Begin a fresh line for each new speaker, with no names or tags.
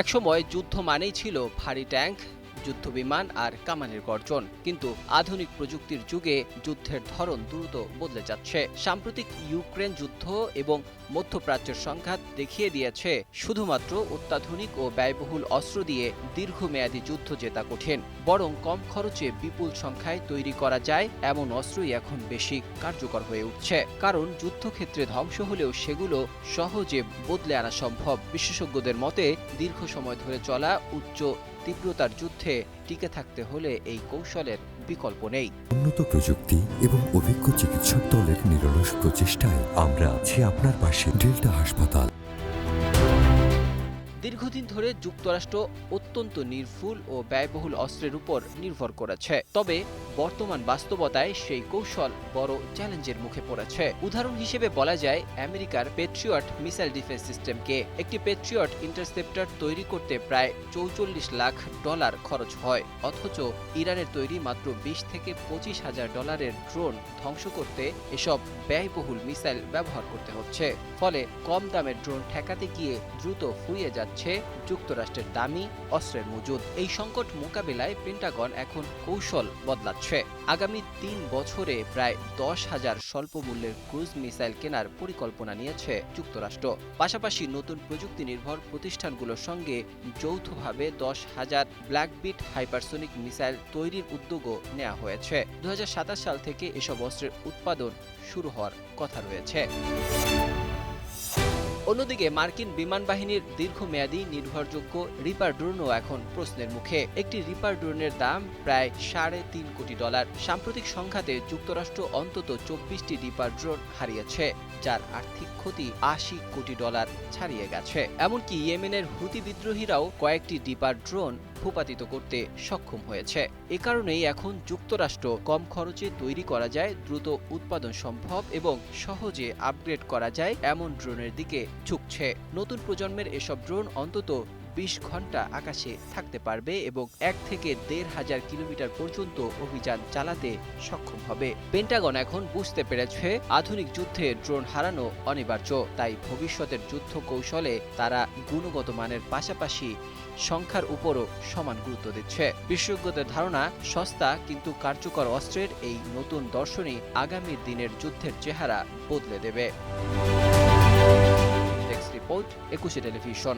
একসময় যুদ্ধ মানেই ছিল ভারী ট্যাঙ্ক, যুদ্ধবিমান আর কামানের গর্জন। কিন্তু আধুনিক প্রযুক্তির যুগে যুদ্ধের ধরন দ্রুত বদলে যাচ্ছে। সাম্প্রতিক ইউক্রেন যুদ্ধ এবং মধ্যপ্রাচ্যের সংঘাত দেখিয়ে দিয়েছে শুধুমাত্র অত্যাধুনিক ও ব্যয়বহুল অস্ত্র দিয়ে দীর্ঘমেয়াদী যুদ্ধ জেতা কঠিন। বরং কম খরচে বিপুল সংখ্যায় তৈরি করা যায় এমন অস্ত্রই এখন বেশি কার্যকর হয়ে উঠছে। কারণ যুদ্ধক্ষেত্রে ধ্বংস হলেও সেগুলো সহজে বদলে আনা সম্ভব। বিশেষজ্ঞদের মতে দীর্ঘ সময় ধরে চলা উচ্চ তীব্রতার যুদ্ধে টিকে থাকতে হলে এই কৌশলের বিকল্প নেই।
উন্নত প্রযুক্তি এবং অভিজ্ঞ চিকিৎসক দলের নিরলস প্রচেষ্টায় আমরা আছি আপনার পাশে। ডেল্টা হাসপাতাল।
দীর্ঘদিন ধরে যুক্তরাষ্ট্র অত্যন্ত নির্ভুল ও ব্যয়বহুল অস্ত্রের উপর নির্ভর করেছে। তবে বর্তমান বাস্তবতায় সেই কৌশল বড় চ্যালেঞ্জের মুখে পড়েছে। উদাহরণ হিসেবে বলা যায় আমেরিকার পেট্রিয়ট মিসাইল ডিফেন্স সিস্টেমকে। একটি পেট্রিয়ট ইন্টারসেপ্টর তৈরি করতে প্রায় $44 লাখ খরচ হয়, অথচ ইরানের তৈরি মাত্র 20 থেকে 25 হাজার ডলারের ড্রোন ধ্বংস করতে এসব ব্যয়বহুল মিসাইল ব্যবহার করতে হচ্ছে। ফলে কম দামের ড্রোন ঠেকাতে গিয়ে দ্রুত ফুরিয়ে যাচ্ছে যুক্তরাষ্ট্রের দামি অস্ত্রের মজুদ। এই সংকট মোকাবিলায় পেন্টাগন এখন কৌশল বদলাচ্ছে। আগামী 3 বছরে প্রায় 10,000 স্বল্প মূল্যের ক্রুজ মিসাইল কেনার পরিকল্পনা নিয়েছে যুক্তরাষ্ট্র। পাশাপাশি নতুন প্রযুক্তি নির্ভর প্রতিষ্ঠানগুলোর সঙ্গে যৌথভাবে 10,000 ব্ল্যাকবিট হাইপারসোনিক মিসাইল তৈরির উদ্যোগও নেওয়া হয়েছে। 2027 সাল থেকে এসব অস্ত্রের উৎপাদন শুরু হওয়ার কথা রয়েছে। অন্যদিকে মার্কিন বিমান বাহিনীর দীর্ঘমেয়াদী নির্ভরযোগ্য রিপার ড্রোনও এখন প্রশ্নের মুখে। একটি রিপার ড্রোনের দাম প্রায় $3.5 কোটি। সাম্প্রতিক সংঘাতে যুক্তরাষ্ট্র অন্তত 24টি রিপার ড্রোন হারিয়েছে, যার আর্থিক ক্ষতি $80 কোটি ছাড়িয়ে গেছে। এমনকি ইয়েমেনের হুতি বিদ্রোহীরাও কয়েকটি রিপার ড্রোন ভূপাতিত করতে সক্ষম হয়েছে। এ কারণেই এখন যুক্তরাষ্ট্র কম খরচে তৈরি করা যায়, দ্রুত উৎপাদন সম্ভব এবং সহজে আপগ্রেড করা যায় এমন ড্রোনের দিকে ঝুঁকছে। নতুন প্রজন্মের এসব ড্রোন অন্তত 20 ঘন্টা আকাশে থাকতে পারবে এবং 1 থেকে 1,500 কিলোমিটার পর্যন্ত অভিযান চালাতে সক্ষম হবে। পেন্টাগন এখন বুঝতে পেরেছে আধুনিক যুদ্ধে ড্রোন হারানো অনিবার্য। তাই ভবিষ্যতের যুদ্ধ কৌশলে তারা গুণগত মানের পাশাপাশি সংখ্যার উপরও সমান গুরুত্ব দিচ্ছে। বিশেষজ্ঞদের ধারণা, সস্তা কিন্তু কার্যকর অস্ত্রের এই নতুন দর্শনই আগামী দিনের যুদ্ধের চেহারা বদলে দেবে। Report 21 television.